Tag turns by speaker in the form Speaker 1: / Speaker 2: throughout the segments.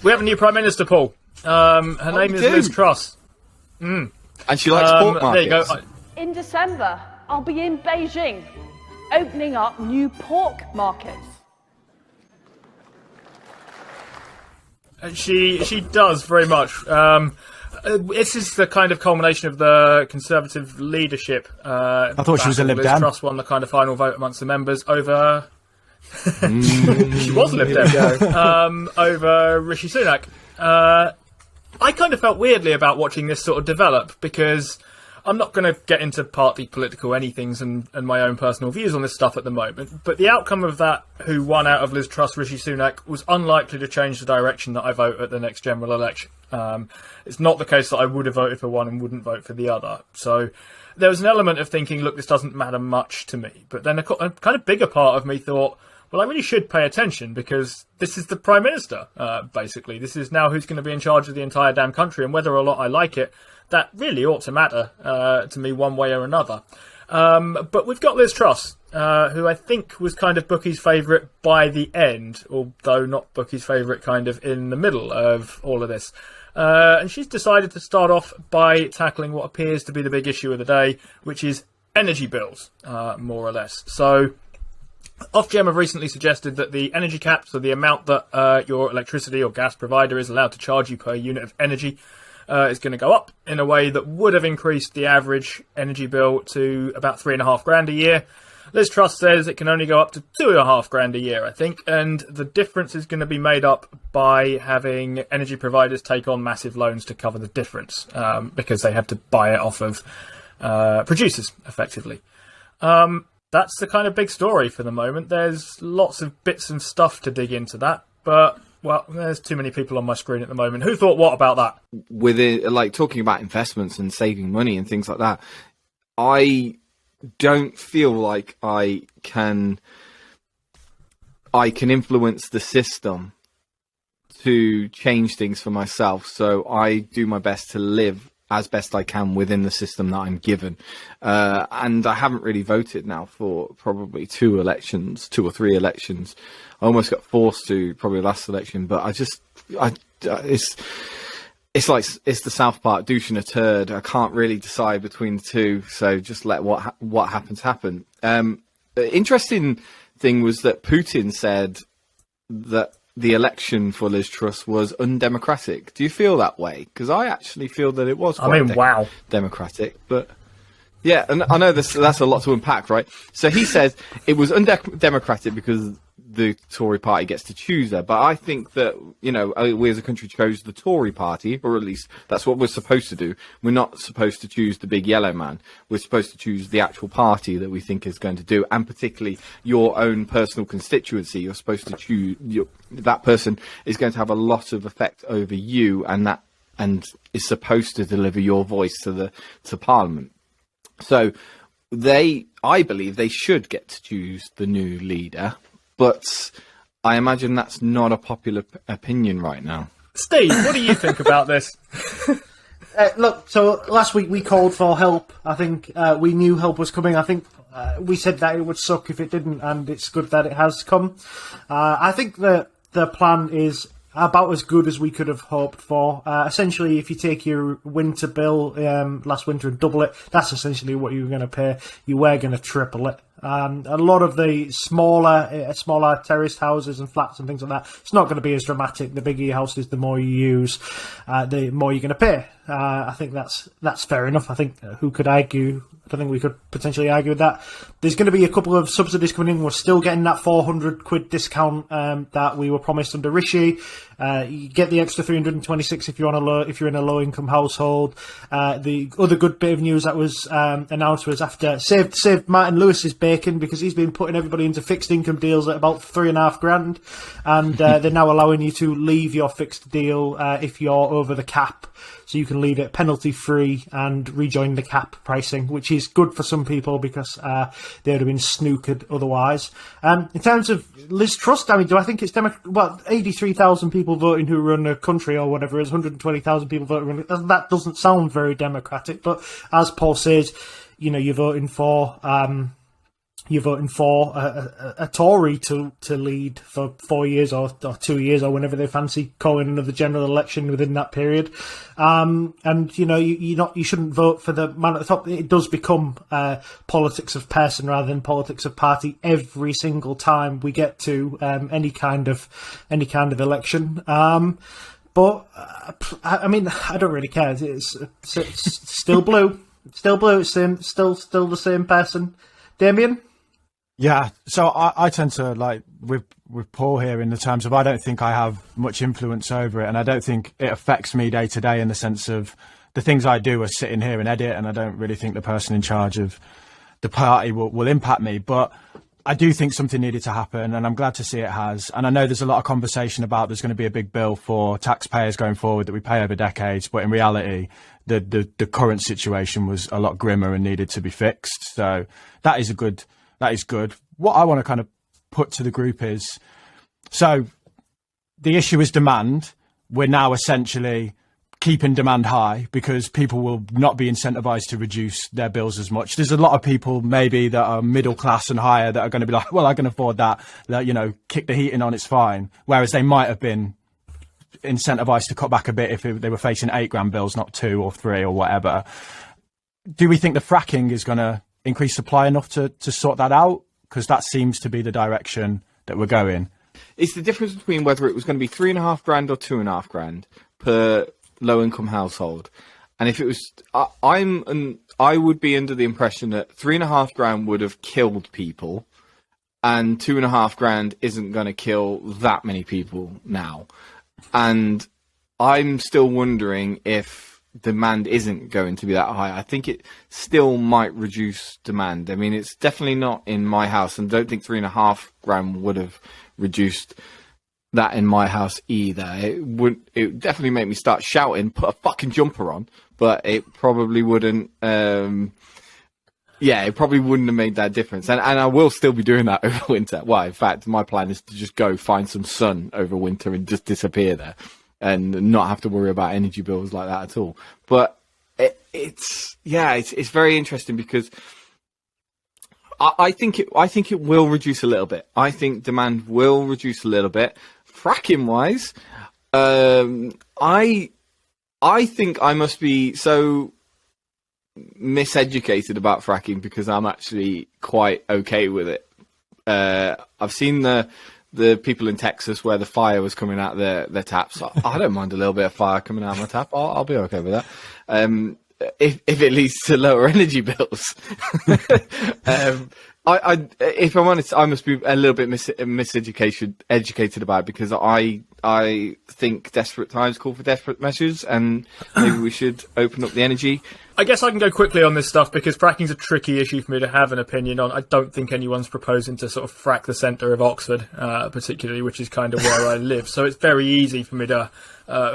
Speaker 1: We have a new Prime Minister, Paul. Her name is Liz Truss.
Speaker 2: And she likes pork markets.
Speaker 1: There you go.
Speaker 3: In December, I'll be in Beijing, opening up new pork markets.
Speaker 1: She does very much. This is the kind of culmination of the Conservative leadership.
Speaker 4: I thought she was a Lib Dem.
Speaker 1: Liz Truss won the kind of final vote amongst the members over. She was a Lib Dem. Over Rishi Sunak. I kind of felt weirdly about watching this sort of develop, because I'm not going to get into party political anythings and my own personal views on this stuff at the moment, but the outcome of that, who won out of Liz Truss, Rishi Sunak, was unlikely to change the direction that I vote at the next general election. It's not the case that I would have voted for one and wouldn't vote for the other. So there was an element of thinking, look, this doesn't matter much to me. But then a kind of bigger part of me thought, well, I really should pay attention, because this is the Prime Minister, basically. This is now who's going to be in charge of the entire damn country, and whether or not I like it, that really ought to matter to me one way or another. But we've got Liz Truss, who I think was kind of Bookie's favourite by the end, although not Bookie's favourite kind of in the middle of all of this. And she's decided to start off by tackling what appears to be the big issue of the day, which is energy bills, more or less. So Ofgem have recently suggested that the energy cap, so the amount that your electricity or gas provider is allowed to charge you per unit of energy, is going to go up in a way that would have increased the average energy bill to about $3,500 a year. Liz Truss says it can only go up to $2,500 a year, I think, and the difference is going to be made up by having energy providers take on massive loans to cover the difference, because they have to buy it off of producers, effectively. That's the kind of big story for the moment. There's lots of bits and stuff to dig into that, but, well, there's too many people on my screen at the moment. Who thought what about that?
Speaker 2: With it, like talking about investments and saving money and things like that, I don't feel like I can influence the system to change things for myself. So I do my best to live as best I can within the system that I'm given. And I haven't really voted now for probably two or three elections. I almost got forced to probably last election, but it's like it's the South Park douche and a turd. I can't really decide between the two, so just let what happens happen. The interesting thing was that Putin said that the election for Liz Truss was undemocratic. Do you feel that way? Because I actually feel that it was quite democratic. But yeah, and I know that's a lot to unpack, right? So he says it was undemocratic because the Tory party gets to choose there. But I think that, you know, we as a country chose the Tory party, or at least that's what we're supposed to do. We're not supposed to choose the big yellow man. We're supposed to choose the actual party that we think is going to do, and particularly your own personal constituency. You're supposed to choose that person is going to have a lot of effect over you, and is supposed to deliver your voice to Parliament. So I believe they should get to choose the new leader. But I imagine that's not a popular opinion right now.
Speaker 1: Steve, what do you think about this?
Speaker 4: Look, so last week we called for help. I think we knew help was coming. I think we said that it would suck if it didn't, and it's good that it has come. I think that the plan is about as good as we could have hoped for. Essentially, if you take your winter bill last winter and double it, that's essentially what you were going to pay. You were going to triple it. A lot of the smaller terraced houses and flats and things like that, it's not going to be as dramatic. The bigger your house is, the more you use, the more you're going to pay. I think that's fair enough. I think who could argue? I don't think we could potentially argue with that. There's going to be a couple of subsidies coming in. We're still getting that £400 discount that we were promised under Rishi. You get the extra 326 if you're in a low income household. The other good bit of news that was announced was after saved Martin Lewis's bacon, because he's been putting everybody into fixed income deals at about $3,500, and they're now allowing you to leave your fixed deal if you're over the cap. So you can leave it penalty free and rejoin the cap pricing, which is good for some people because they would have been snookered otherwise. In terms of Liz Truss, I mean, do I think it's 83,000 people voting who run a country or whatever, is 120,000 people voting. That doesn't sound very democratic, but as Paul says, you know, you're voting for you're voting for a Tory to lead for 4 years or 2 years or whenever they fancy calling another general election within that period. And you shouldn't vote for the man at the top. It does become politics of person rather than politics of party every single time we get to any kind of election. But I mean, I don't really care. It's still blue. Still blue. It's still the same person. Damien?
Speaker 5: Yeah, so I tend to, like, with Paul here, in the terms of I don't think I have much influence over it, and I don't think it affects me day to day in the sense of the things I do are sit in here and edit, and I don't really think the person in charge of the party will impact me. But I do think something needed to happen, and I'm glad to see it has. And I know there's a lot of conversation about there's going to be a big bill for taxpayers going forward that we pay over decades, but in reality, the current situation was a lot grimmer and needed to be fixed. So that is good. What I want to kind of put to the group is, so the issue is demand. We're now essentially keeping demand high because people will not be incentivized to reduce their bills as much. There's a lot of people maybe that are middle class and higher that are going to be like, well, I can afford that, kick the heating on, it's fine. Whereas they might have been incentivized to cut back a bit if they were facing £8,000 bills, not 2 or 3 or whatever. Do we think the fracking is going to increase supply enough to sort that out? Because that seems to be the direction that we're going.
Speaker 2: It's the difference between whether it was going to be £3,500 or £2,500 per low-income household. And if it was, I would be under the impression that £3,500 would have killed people, and £2,500 isn't going to kill that many people now. And I'm still wondering if demand isn't going to be that high. I think it still might reduce demand. I mean, it's definitely not in my house, and I don't think £3,500 would have reduced that in my house either. It would definitely make me start shouting, put a fucking jumper on, but it probably wouldn't. It probably wouldn't have made that difference. And I will still be doing that over winter. Well, in fact, my plan is to just go find some sun over winter and just disappear there, and not have to worry about energy bills like that at all. But it's very interesting because I think it will reduce a little bit. I think demand will reduce a little bit. Fracking wise, I think I must be so miseducated about fracking because I'm actually quite okay with it. I've seen the people in Texas where the fire was coming out their taps. I don't mind a little bit of fire coming out of my tap. I'll be okay with that. If it leads to lower energy bills. If I'm honest, I must be a little bit educated about it because I think desperate times call for desperate measures, and maybe we should open up the energy.
Speaker 1: I guess I can go quickly on this stuff because fracking's a tricky issue for me to have an opinion on. I don't think anyone's proposing to sort of frack the centre of Oxford, particularly, which is kind of where I live. So it's very easy for me to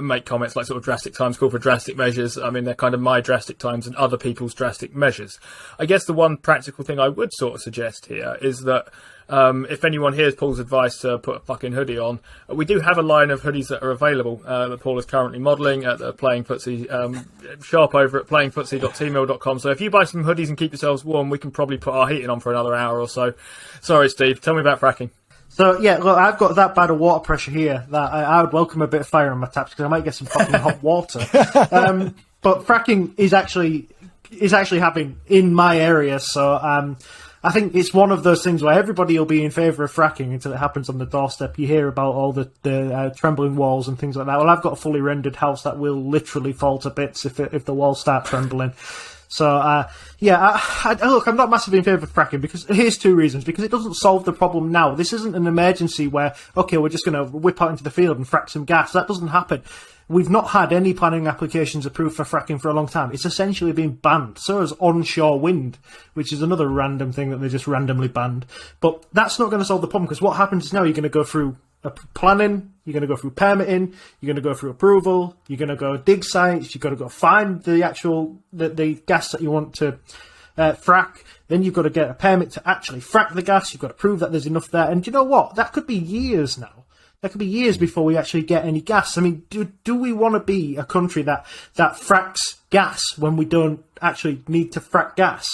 Speaker 1: make comments like sort of drastic times call for drastic measures. I mean, they're kind of my drastic times and other people's drastic measures. I guess the one practical thing I would sort of suggest here is that if anyone hears Paul's advice to put a fucking hoodie on, we do have a line of hoodies that are available that Paul is currently modelling at the Playing FTSE shop over at playingfootsie.tmail.com. So if you buy some hoodies and keep yourselves warm, we can probably put our heating on for another hour or so. Sorry, Steve. Tell me about fracking.
Speaker 4: So, yeah, look, I've got that bad of water pressure here that I would welcome a bit of fire on my taps because I might get some fucking hot water. But fracking is actually happening in my area, so I think it's one of those things where everybody will be in favour of fracking until it happens on the doorstep. You hear about all the trembling walls and things like that. Well, I've got a fully rendered house that will literally fall to bits if the walls start trembling. So, look, I'm not massively in favour of fracking because here's two reasons. Because it doesn't solve the problem now. This isn't an emergency where, okay, we're just going to whip out into the field and frack some gas. That doesn't happen. We've not had any planning applications approved for fracking for a long time. It's essentially been banned. So is onshore wind, which is another random thing that they just randomly banned. But that's not going to solve the problem because what happens is now you're going to go through planning, you're going to go through permitting, you're going to go through approval, you're going to go dig sites, you've got to go find the actual the gas that you want to frack. Then you've got to get a permit to actually frack the gas. You've got to prove that there's enough there. And do you know what? That could be years now. That could be years before we actually get any gas. I mean, do we want to be a country that fracks gas when we don't actually need to frack gas?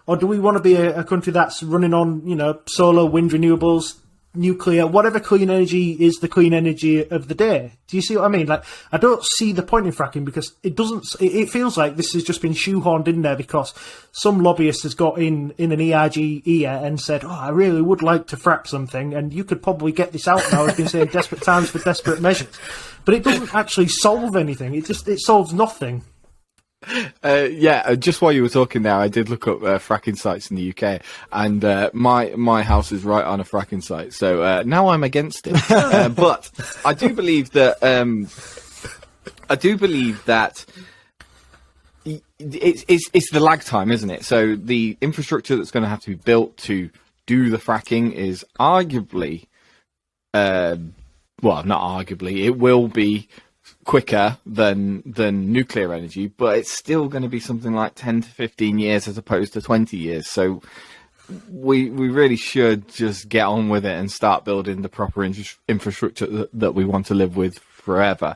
Speaker 4: Or do we want to be a country that's running on, solar, wind, renewables, nuclear, whatever clean energy is the clean energy of the day? Do you see what I mean? Like, I don't see the point in fracking because it feels like this has just been shoehorned in there because some lobbyist has got in an EIG ear and said, I really would like to frack something, and you could probably get this out now. I've been saying desperate times for desperate measures. But it doesn't actually solve anything. It solves nothing.
Speaker 2: Just while you were talking there, I did look up fracking sites in the UK, and my house is right on a fracking site, so now I'm against it. But I do believe that it's the lag time, isn't it? So the infrastructure that's going to have to be built to do the fracking is arguably, not arguably, it will be quicker than nuclear energy, but it's still going to be something like 10 to 15 years as opposed to 20 years. So we really should just get on with it and start building the proper infrastructure that we want to live with forever.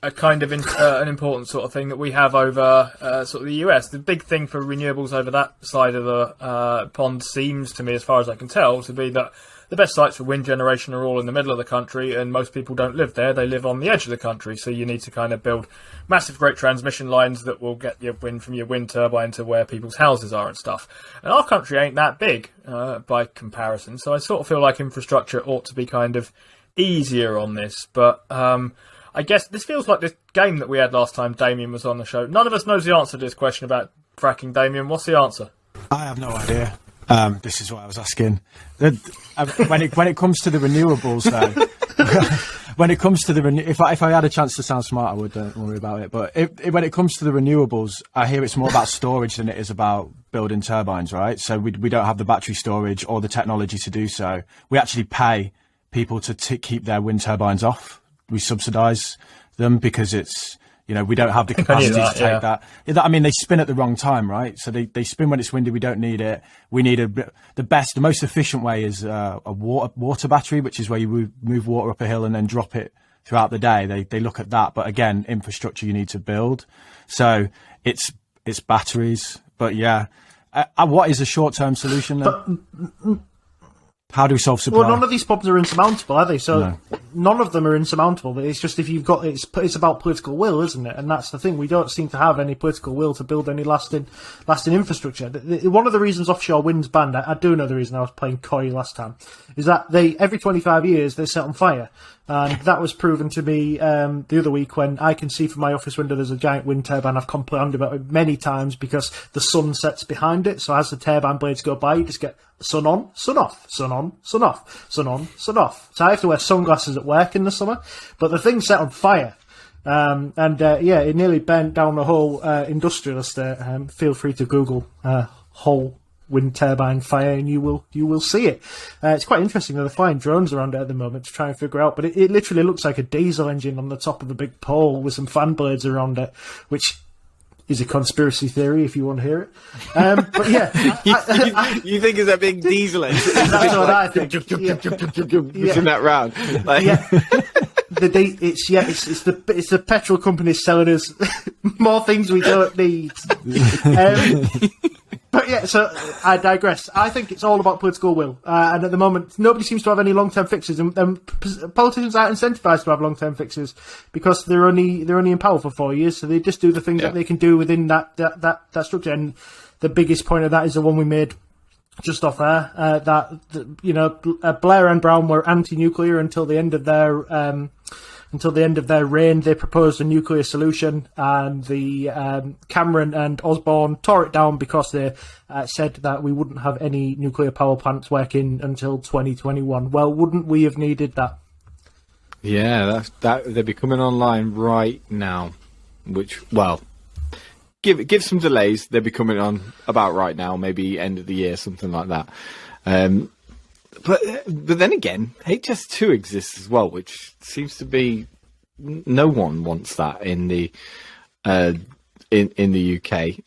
Speaker 1: A kind of an important sort of thing that we have over sort of the US. The big thing for renewables over that side of the pond seems to me, as far as I can tell, to be that the best sites for wind generation are all in the middle of the country, and most people don't live there. They live on the edge of the country, so you need to kind of build massive, great transmission lines that will get your wind from your wind turbine to where people's houses are and stuff. And our country ain't that big by comparison, so I sort of feel like infrastructure ought to be kind of easier on this. But I guess this feels like this game that we had last time Damien was on the show. None of us knows the answer to this question about fracking. Damien, what's the answer?
Speaker 5: I have no idea. This is what I was asking. When it comes to the renewables, though, when it comes to if I had a chance to sound smart, I would. Don't worry about it. But when it comes to the renewables, I hear it's more about storage than it is about building turbines, right? So we don't have the battery storage or the technology to do so. We actually pay people to keep their wind turbines off. We subsidise them because it's, we don't have the capacity to take that. I mean, they spin at the wrong time, right? So they spin when it's windy. We don't need it. We need the most efficient way is a water battery, which is where you move water up a hill and then drop it throughout the day. They look at that, but again, infrastructure you need to build. So it's batteries. But yeah, what is a short-term solution then? How do we solve supply?
Speaker 4: Well, none of these problems are insurmountable, are they? So none of them are insurmountable. It's just if you've got it's about political will, isn't it? And that's the thing. We don't seem to have any political will to build any lasting infrastructure. One of the reasons offshore wind's banned, I do know the reason. I was playing Koi last time, is that every 25 years they set on fire. And that was proven to me the other week when I can see from my office window there's a giant wind turbine. I've complained about it many times because the sun sets behind it. So as the turbine blades go by, you just get sun on, sun off, sun on, sun off, sun on, sun off. So I have to wear sunglasses at work in the summer. But the thing set on fire. It nearly burnt down the whole industrial estate. Feel free to Google whole wind turbine fire and you will see it. It's quite interesting that they're flying drones around it at the moment to try and figure out, but it literally looks like a diesel engine on the top of a big pole with some fan blades around it, which is a conspiracy theory if you want to hear it. But yeah,
Speaker 2: you think it's a big diesel engine?
Speaker 4: That's what I think.
Speaker 2: Pushing that round.
Speaker 4: It's the petrol companies selling us more things we don't need. But yeah, so I digress. I think it's all about political will, and at the moment, nobody seems to have any long-term fixes, and politicians aren't incentivised to have long-term fixes because they're only in power for 4 years, so they just do the things that they can do within that structure. And the biggest point of that is the one we made just off air, Blair and Brown were anti-nuclear until the end of their reign. They proposed a nuclear solution, and the Cameron and Osborne tore it down because they said that we wouldn't have any nuclear power plants working until 2021. Well, wouldn't we have needed that?
Speaker 2: Yeah, they'll be coming online right now. Which, well, give some delays. They'll be coming on about right now, maybe end of the year, something like that. But then again, HS2 exists as well, which seems to be no one wants that in the UK.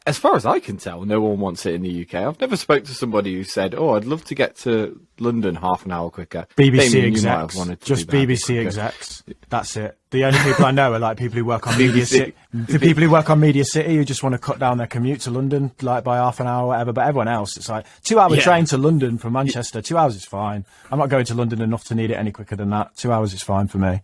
Speaker 2: as far as I can tell, no one wants it in the UK. I've never spoke to somebody who said, "Oh, I'd love to get to London half an hour quicker."
Speaker 5: BBC
Speaker 2: Damien,
Speaker 5: execs, just BBC execs. That's it. The only people I know are like people who work on Media City. The people who work on Media City who just want to cut down their commute to London, like by half an hour or whatever. But everyone else, it's like 2-hour train to London from Manchester. 2 hours is fine. I'm not going to London enough to need it any quicker than that. 2 hours is fine for me.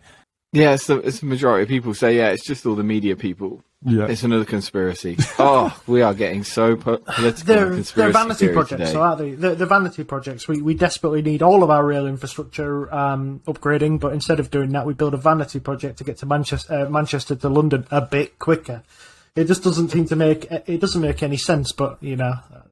Speaker 2: Yeah, it's the majority of people say, yeah, it's just all the media people.
Speaker 5: Yeah.
Speaker 2: It's another conspiracy. Oh, we are getting so political.
Speaker 4: They're vanity projects,
Speaker 2: today.
Speaker 4: so aren't they? They're vanity projects. We desperately need all of our rail infrastructure upgrading, but instead of doing that, we build a vanity project to get to Manchester to London a bit quicker. It just doesn't seem to make any sense. But